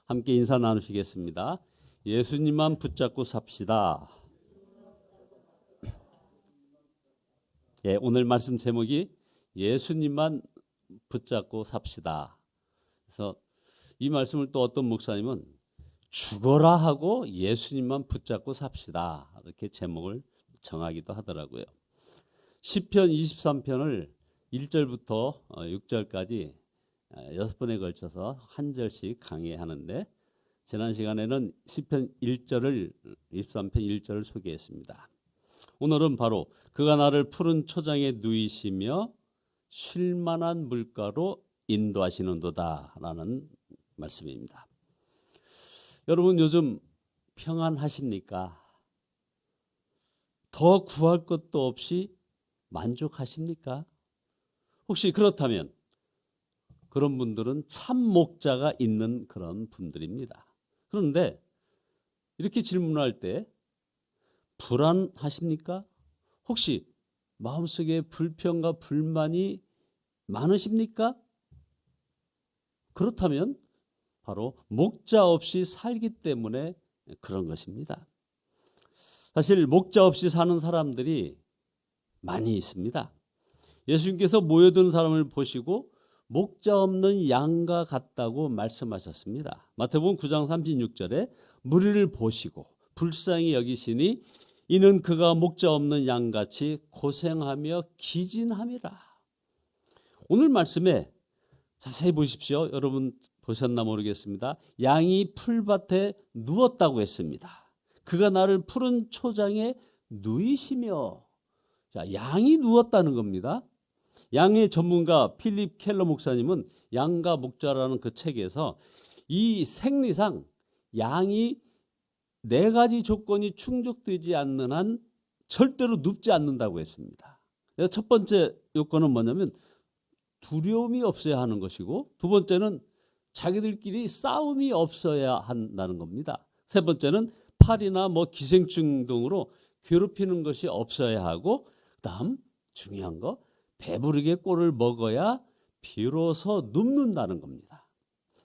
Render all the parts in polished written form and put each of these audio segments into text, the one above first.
함께 인사 나누시겠습니다. 예수님만 붙잡고 삽시다. 오늘 말씀 제목이 예수님만 붙잡고 삽시다. 그래서 이 말씀을 또 어떤 목사님은 죽어라 하고 예수님만 붙잡고 삽시다. 이렇게 제목을 정하기도 하더라고요. 시편 23편을 1절부터 6절까지 6번에 걸쳐서 한 절씩 강의하는데, 지난 시간에는 시편 1절을 23편 1절을 소개했습니다. 오늘은 바로 그가 나를 푸른 초장에 누이시며 쉴만한 물가로 인도하시는도다 라는 말씀입니다. 여러분, 요즘 평안하십니까? 더 구할 것도 없이 만족하십니까? 혹시 그렇다면 그런 분들은 참 목자가 있는 그런 분들입니다. 그런데 이렇게 질문할 때 불안하십니까? 혹시 마음속에 불평과 불만이 많으십니까? 그렇다면 바로 목자 없이 살기 때문에 그런 것입니다. 사실 목자 없이 사는 사람들이 많이 있습니다. 예수님께서 모여든 사람을 보시고 목자 없는 양과 같다고 말씀하셨습니다. 마태복음 9장 36절에 무리를 보시고 불쌍히 여기시니 이는 그가 목자 없는 양같이 고생하며 기진함이라. 오늘 말씀에 자세히 보십시오. 여러분 보셨나 모르겠습니다. 양이 풀밭에 누웠다고 했습니다. 그가 나를 푸른 초장에 누이시며. 자, 양이 누웠다는 겁니다. 양의 전문가 필립 켈러 목사님은 양과 목자라는 그 책에서 이 생리상 양이 4가지 조건이 충족되지 않는 한 절대로 눕지 않는다고 했습니다. 그래서 첫 번째 요건은 뭐냐면 두려움이 없어야 하는 것이고, 두 번째는 자기들끼리 싸움이 없어야 한다는 겁니다. 세 번째는 팔이나 기생충 등으로 괴롭히는 것이 없어야 하고, 그다음 중요한 거 배부르게 꼴을 먹어야 비로소 눕는다는 겁니다.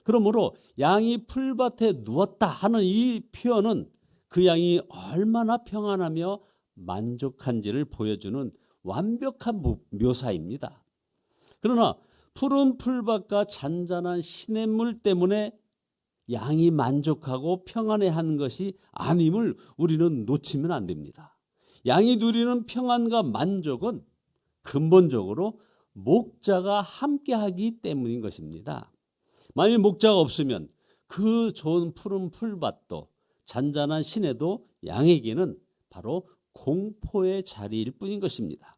그러므로 양이 풀밭에 누웠다 하는 이 표현은 그 양이 얼마나 평안하며 만족한지를 보여주는 완벽한 묘사입니다. 그러나 푸른 풀밭과 잔잔한 시냇물 때문에 양이 만족하고 평안해하는 것이 아님을 우리는 놓치면 안 됩니다. 양이 누리는 평안과 만족은 근본적으로 목자가 함께하기 때문인 것입니다. 만일 목자가 없으면 그 좋은 푸른 풀밭도 잔잔한 시내도 양에게는 바로 공포의 자리일 뿐인 것입니다.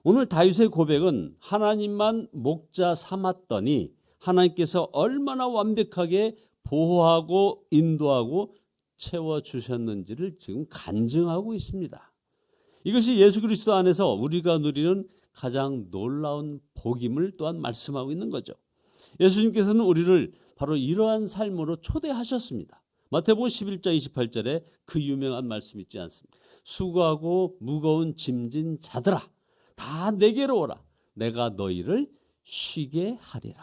오늘 다윗의 고백은 하나님만 목자 삼았더니 하나님께서 얼마나 완벽하게 보호하고 인도하고 채워주셨는지를 지금 간증하고 있습니다. 이것이 예수 그리스도 안에서 우리가 누리는 가장 놀라운 복임을 또한 말씀하고 있는 거죠. 예수님께서는 우리를 바로 이러한 삶으로 초대하셨습니다. 마태복음 11장 28절에 그 유명한 말씀 있지 않습니까? 수고하고 무거운 짐진 자들아 다 내게로 오라. 내가 너희를 쉬게 하리라.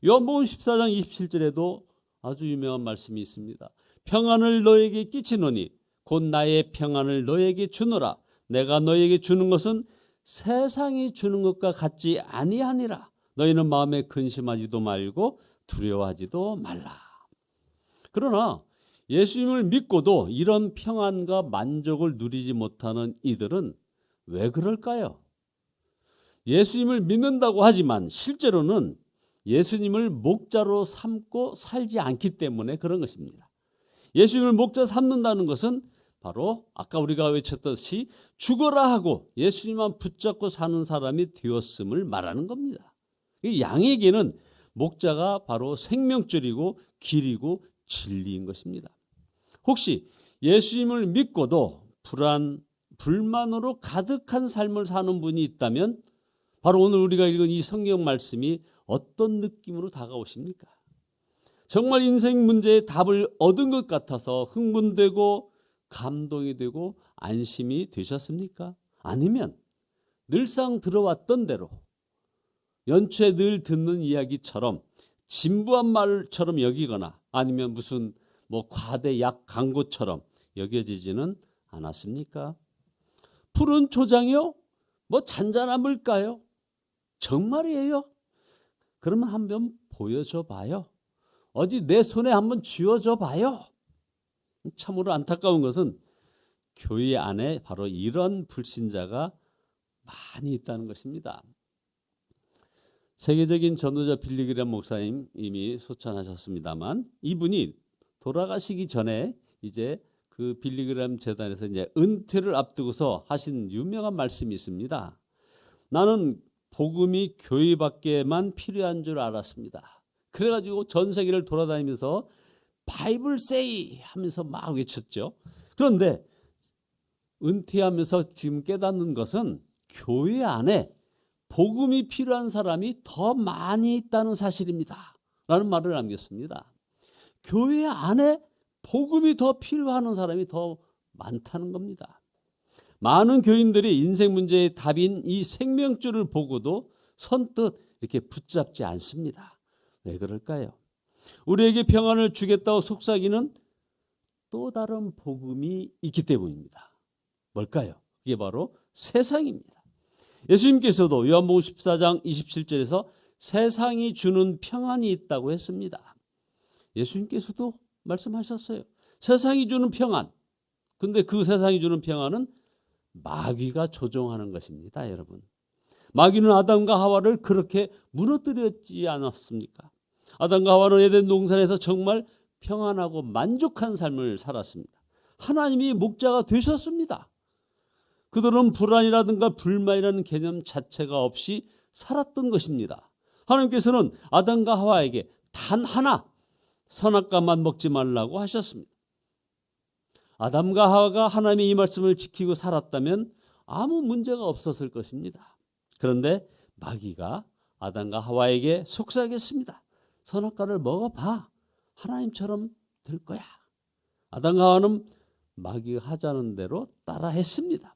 요한복음 14장 27절에도 아주 유명한 말씀이 있습니다. 평안을 너에게 끼치노니 곧 나의 평안을 너에게 주노라. 내가 너에게 주는 것은 세상이 주는 것과 같지 아니하니라. 너희는 마음에 근심하지도 말고 두려워하지도 말라. 그러나 예수님을 믿고도 이런 평안과 만족을 누리지 못하는 이들은 왜 그럴까요? 예수님을 믿는다고 하지만 실제로는 예수님을 목자로 삼고 살지 않기 때문에 그런 것입니다. 예수님을 목자 삼는다는 것은 바로 아까 우리가 외쳤듯이 죽어라 하고 예수님만 붙잡고 사는 사람이 되었음을 말하는 겁니다. 양에게는 목자가 바로 생명줄이고 길이고 진리인 것입니다. 혹시 예수님을 믿고도 불안, 불만으로 가득한 삶을 사는 분이 있다면 바로 오늘 우리가 읽은 이 성경 말씀이 어떤 느낌으로 다가오십니까? 정말 인생 문제의 답을 얻은 것 같아서 흥분되고 감동이 되고 안심이 되셨습니까? 아니면 늘상 들어왔던 대로 연초에 늘 듣는 이야기처럼 진부한 말처럼 여기거나 아니면 무슨 뭐 과대 약 광고처럼 여겨지지는 않았습니까? 푸른 초장이요? 뭐 잔잔한 물가요? 정말이에요? 그러면 한번 보여줘 봐요. 어디 내 손에 한번 쥐어줘 봐요. 참으로 안타까운 것은 교회 안에 바로 이런 불신자가 많이 있다는 것입니다. 세계적인 전도자 빌리그램 목사님 이미 소천하셨습니다만 이분이 돌아가시기 전에 이제 그 빌리그램 재단에서 이제 은퇴를 앞두고서 하신 유명한 말씀이 있습니다. 나는 복음이 교회 밖에만 필요한 줄 알았습니다. 그래가지고 전 세계를 돌아다니면서 바이블 세이 하면서 막 외쳤죠. 그런데 은퇴하면서 지금 깨닫는 것은 교회 안에 복음이 필요한 사람이 더 많이 있다는 사실입니다. 라는 말을 남겼습니다. 교회 안에 복음이 더 필요한 사람이 더 많다는 겁니다. 많은 교인들이 인생 문제의 답인 이 생명줄을 보고도 선뜻 이렇게 붙잡지 않습니다. 왜 그럴까요? 우리에게 평안을 주겠다고 속삭이는 또 다른 복음이 있기 때문입니다. 뭘까요? 그게 바로 세상입니다. 예수님께서도 요한복음 14장 27절에서 세상이 주는 평안이 있다고 했습니다. 예수님께서도 말씀하셨어요. 세상이 주는 평안. 근데 그 세상이 주는 평안은 마귀가 조종하는 것입니다, 여러분. 마귀는 아담과 하와를 그렇게 무너뜨렸지 않았습니까? 아담과 하와는 에덴 동산에서 정말 평안하고 만족한 삶을 살았습니다. 하나님이 목자가 되셨습니다. 그들은 불안이라든가 불만이라는 개념 자체가 없이 살았던 것입니다. 하나님께서는 아담과 하와에게 단 하나 선악과만 먹지 말라고 하셨습니다. 아담과 하와가 하나님의 이 말씀을 지키고 살았다면 아무 문제가 없었을 것입니다. 그런데 마귀가 아담과 하와에게 속삭였습니다. 선악과를 먹어봐. 하나님처럼 될 거야. 아담과 하와는 마귀가 하자는 대로 따라했습니다.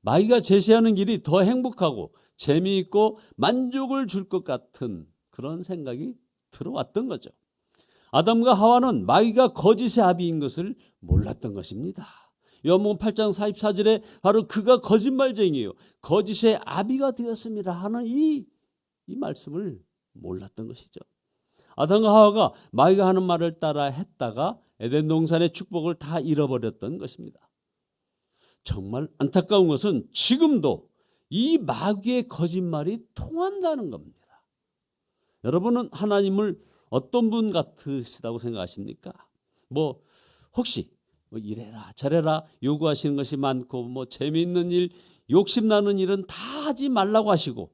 마귀가 제시하는 길이 더 행복하고 재미있고 만족을 줄 것 같은 그런 생각이 들어왔던 거죠. 아담과 하와는 마귀가 거짓의 아비인 것을 몰랐던 것입니다. 요한복음 8장 44절에 바로 그가 거짓말쟁이에요. 거짓의 아비가 되었습니다 하는 이 말씀을 몰랐던 것이죠. 아담과 하와가 마귀가 하는 말을 따라 했다가 에덴 동산의 축복을 다 잃어버렸던 것입니다. 정말 안타까운 것은 지금도 이 마귀의 거짓말이 통한다는 겁니다. 여러분은 하나님을 어떤 분 같으시다고 생각하십니까? 혹시 이래라 저래라 요구하시는 것이 많고 재미있는 일, 욕심나는 일은 다 하지 말라고 하시고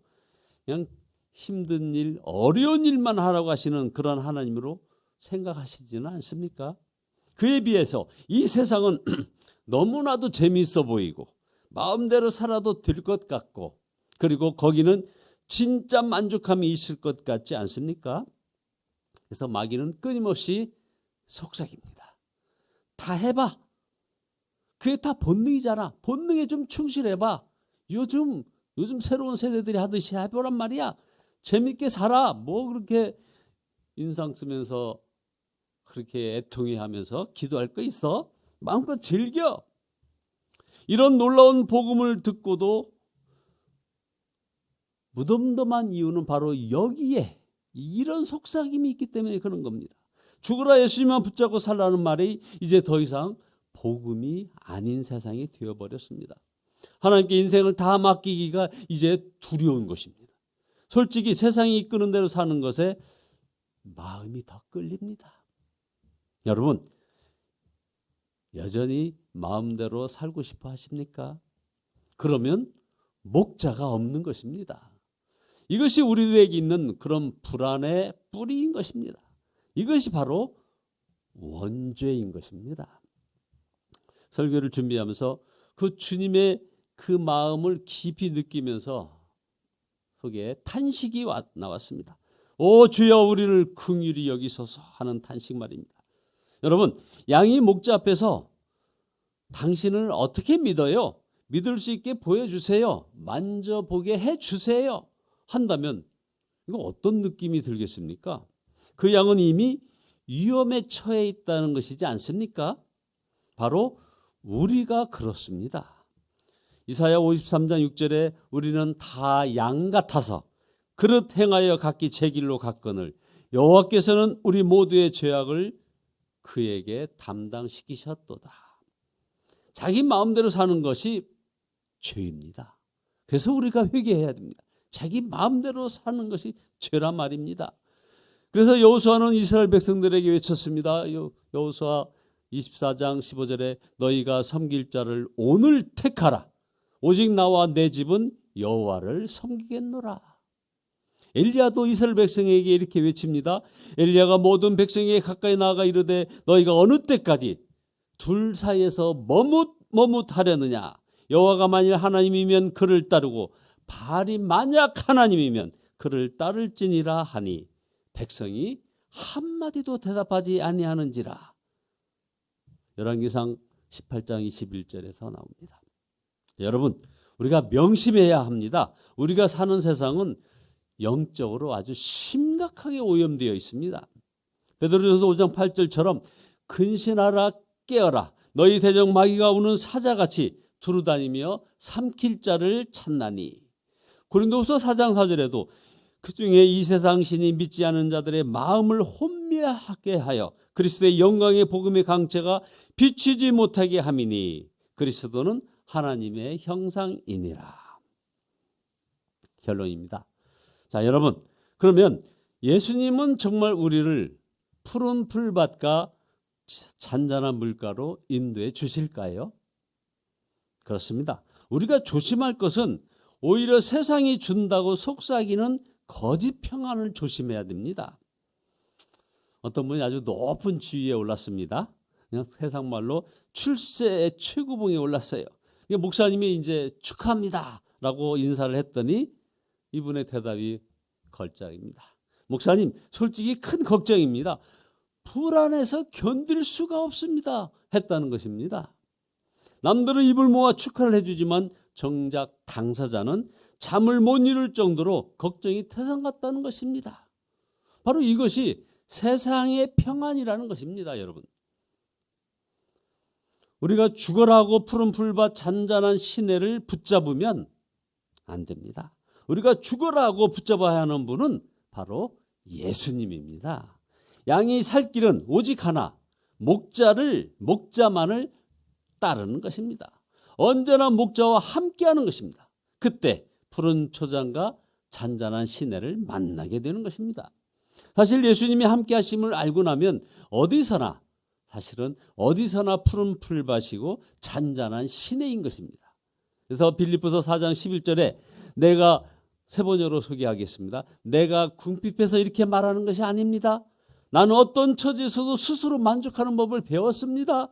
그냥 힘든 일, 어려운 일만 하라고 하시는 그런 하나님으로 생각하시지는 않습니까? 그에 비해서 이 세상은 너무나도 재미있어 보이고 마음대로 살아도 될 것 같고 그리고 거기는 진짜 만족함이 있을 것 같지 않습니까? 그래서 마귀는 끊임없이 속삭입니다. 다 해봐. 그게 다 본능이잖아. 본능에 좀 충실해봐. 요즘 새로운 세대들이 하듯이 해보란 말이야. 재밌게 살아. 그렇게 인상 쓰면서 그렇게 애통해하면서 기도할 거 있어? 마음껏 즐겨. 이런 놀라운 복음을 듣고도 무덤덤한 이유는 바로 여기에 이런 속삭임이 있기 때문에 그런 겁니다. 죽으라 예수님만 붙잡고 살라는 말이 이제 더 이상 복음이 아닌 세상이 되어버렸습니다. 하나님께 인생을 다 맡기기가 이제 두려운 것입니다. 솔직히 세상이 이끄는 대로 사는 것에 마음이 더 끌립니다. 여러분, 여전히 마음대로 살고 싶어 하십니까? 그러면 목자가 없는 것입니다. 이것이 우리들에게 있는 그런 불안의 뿌리인 것입니다. 이것이 바로 원죄인 것입니다. 설교를 준비하면서 그 주님의 그 마음을 깊이 느끼면서 속에 탄식이 나왔습니다. 오 주여 우리를 긍휼히 여기소서 하는 탄식 말입니다. 여러분, 양이 목자 앞에서 당신을 어떻게 믿어요? 믿을 수 있게 보여주세요. 만져보게 해주세요. 한다면 이거 어떤 느낌이 들겠습니까? 그 양은 이미 위험에 처해 있다는 것이지 않습니까? 바로 우리가 그렇습니다. 이사야 53장 6절에 우리는 다 양 같아서 그릇 행하여 각기 제 길로 갔거늘 여호와께서는 우리 모두의 죄악을 그에게 담당시키셨도다. 자기 마음대로 사는 것이 죄입니다. 그래서 우리가 회개해야 됩니다. 자기 마음대로 사는 것이 죄란 말입니다. 그래서 여호수아는 이스라엘 백성들에게 외쳤습니다. 여호수아 24장 15절에 너희가 섬길 자를 오늘 택하라. 오직 나와 내 집은 여호와를 섬기겠노라. 엘리야도 이스라엘 백성에게 이렇게 외칩니다. 엘리야가 모든 백성에게 가까이 나아가 이르되 너희가 어느 때까지 둘 사이에서 머뭇하려느냐. 여호와가 만일 하나님이면 그를 따르고 바알이 만약 하나님이면 그를 따를지니라 하니 백성이 한마디도 대답하지 아니하는지라. 열왕기상 18장 21절에서 나옵니다. 여러분, 우리가 명심해야 합니다. 우리가 사는 세상은 영적으로 아주 심각하게 오염되어 있습니다. 베드로전서 5장 8절처럼 근신하라 깨어라 너희 대적 마귀가 우는 사자같이 두루다니며 삼킬 자를 찾나니. 고린도후서 4장 4절에도 그중에 이 세상 신이 믿지 않은 자들의 마음을 혼미하게 하여 그리스도의 영광의 복음의 강체가 비추지 못하게 함이니 그리스도는 하나님의 형상이니라. 결론입니다. 자, 여러분, 그러면 예수님은 정말 우리를 푸른 풀밭과 잔잔한 물가로 인도해 주실까요? 그렇습니다. 우리가 조심할 것은 오히려 세상이 준다고 속삭이는 거짓 평안을 조심해야 됩니다. 어떤 분이 아주 높은 지위에 올랐습니다. 그냥 세상 말로 출세의 최고봉에 올랐어요. 목사님이 이제 축하합니다라고 인사를 했더니 이분의 대답이 걸작입니다. 목사님, 솔직히 큰 걱정입니다. 불안해서 견딜 수가 없습니다. 했다는 것입니다. 남들은 입을 모아 축하를 해주지만 정작 당사자는 잠을 못 이룰 정도로 걱정이 태산 같다는 것입니다. 바로 이것이 세상의 평안이라는 것입니다, 여러분. 우리가 죽어라고 푸른 풀밭 잔잔한 시내를 붙잡으면 안 됩니다. 우리가 죽어라고 붙잡아야 하는 분은 바로 예수님입니다. 양이 살 길은 오직 하나, 목자만을 따르는 것입니다. 언제나 목자와 함께하는 것입니다. 그때 푸른 초장과 잔잔한 시내를 만나게 되는 것입니다. 사실 예수님이 함께하심을 알고 나면 사실은 어디서나 푸른 풀밭이고 잔잔한 시내인 것입니다. 그래서 빌립보서 4장 11절에 내가 세 번역으로 소개하겠습니다. 내가 궁핍해서 이렇게 말하는 것이 아닙니다. 나는 어떤 처지에서도 스스로 만족하는 법을 배웠습니다.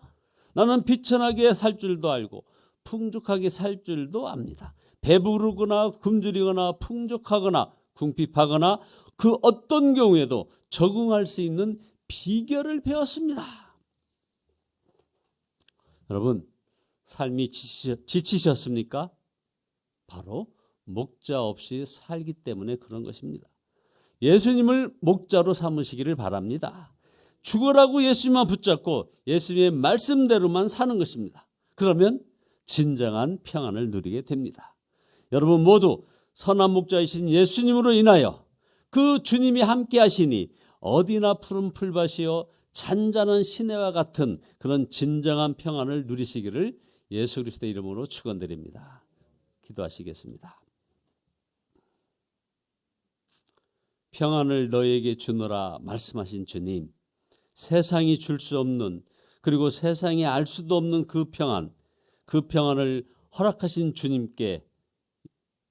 나는 비천하게 살 줄도 알고 풍족하게 살 줄도 압니다. 배부르거나 굶주리거나 풍족하거나 궁핍하거나 그 어떤 경우에도 적응할 수 있는 비결을 배웠습니다. 여러분, 삶이 지치셨습니까? 바로 목자 없이 살기 때문에 그런 것입니다. 예수님을 목자로 삼으시기를 바랍니다. 죽으라고 예수님만 붙잡고 예수님의 말씀대로만 사는 것입니다. 그러면 진정한 평안을 누리게 됩니다. 여러분 모두 선한 목자이신 예수님으로 인하여 그 주님이 함께 하시니 어디나 푸른 풀밭이요 잔잔한 시내와 같은 그런 진정한 평안을 누리시기를 예수 그리스도의 이름으로 축원드립니다. 기도하시겠습니다. 평안을 너에게 주노라 말씀하신 주님, 세상이 줄 수 없는 그리고 세상이 알 수도 없는 그 평안을 허락하신 주님께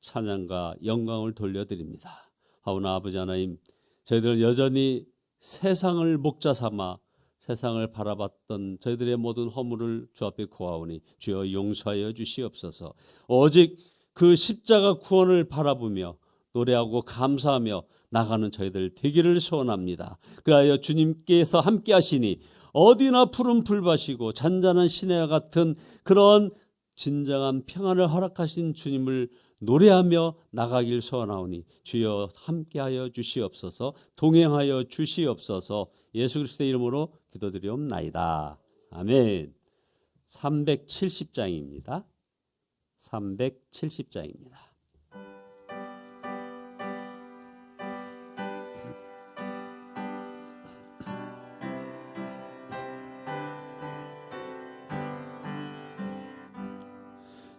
찬양과 영광을 돌려드립니다. 하오나 아버지 하나님, 저희들 여전히 세상을 목자 삼아 세상을 바라봤던 저희들의 모든 허물을 주 앞에 고하오니 주여 용서하여 주시옵소서. 오직 그 십자가 구원을 바라보며 노래하고 감사하며 나가는 저희들 되기를 소원합니다. 그리하여 주님께서 함께 하시니 어디나 푸른 풀밭이고 잔잔한 시내와 같은 그런 진정한 평안을 허락하신 주님을 노래하며 나가길 소원하오니 주여 함께하여 주시옵소서, 동행하여 주시옵소서. 예수 그리스도의 이름으로 기도드리옵나이다. 아멘. 370장입니다. 370장입니다.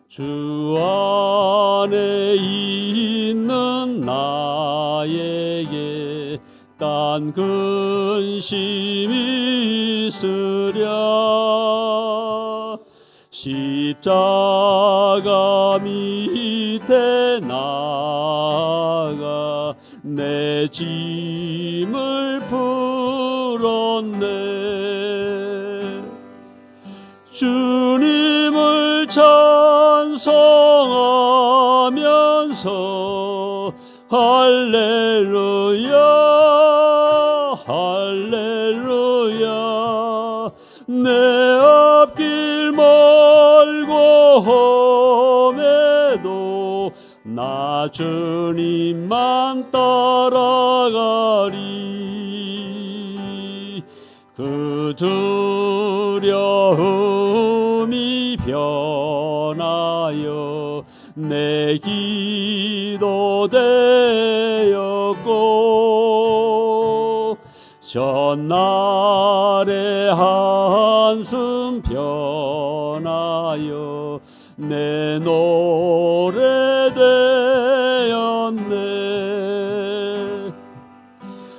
주 안에 있는 나에게 딴 근심이 있으랴. 십자가 밑에 나아가 내 짐을 풀었네. 주님을 찬송하면서 할렐루야 할렐루야. 내 앞길 멀고 험해도 나 주님만 따라가리. 그 두려움이 변하여 내 기도 되었고, 전날의 한숨 변하여 내 노래 되었네.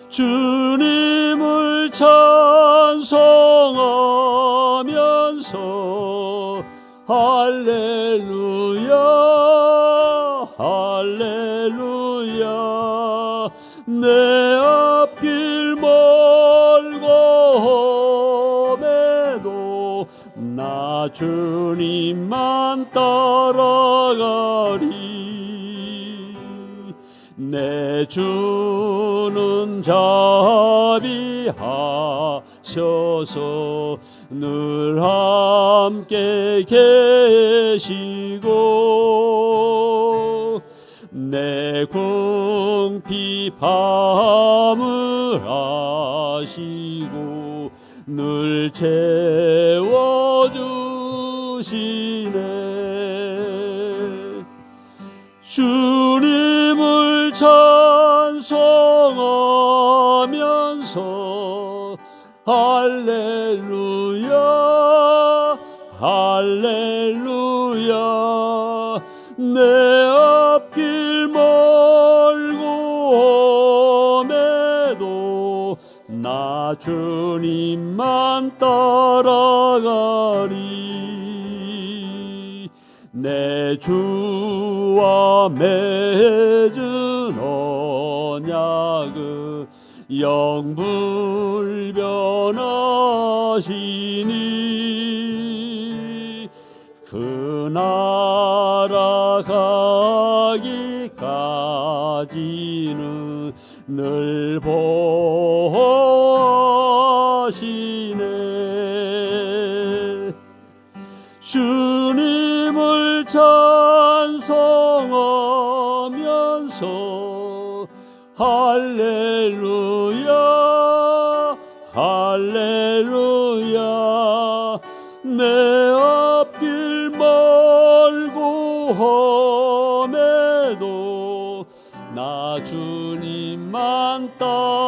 주님을 찬송하면서 할렐루야 할렐루야. 내 앞길 멀고 험해도 나 주님만 따라가리. 내 주는 자비하셔서 늘 함께 계시고, 내 궁핍함을 아시고 늘 채워주시네. 주님을 찬송하면서 할렐루야 할렐루야. 내 앞길 멀고 험해도 나 주님만 따라가리. 내 주와 맺은 언약은 영불변하시니, 그 나라 가기까지는 늘 보호하시네. 주님을 찬송하면서 할렐루야 할렐루야. 내 앞길 멀고 험해도 나 주님만 따라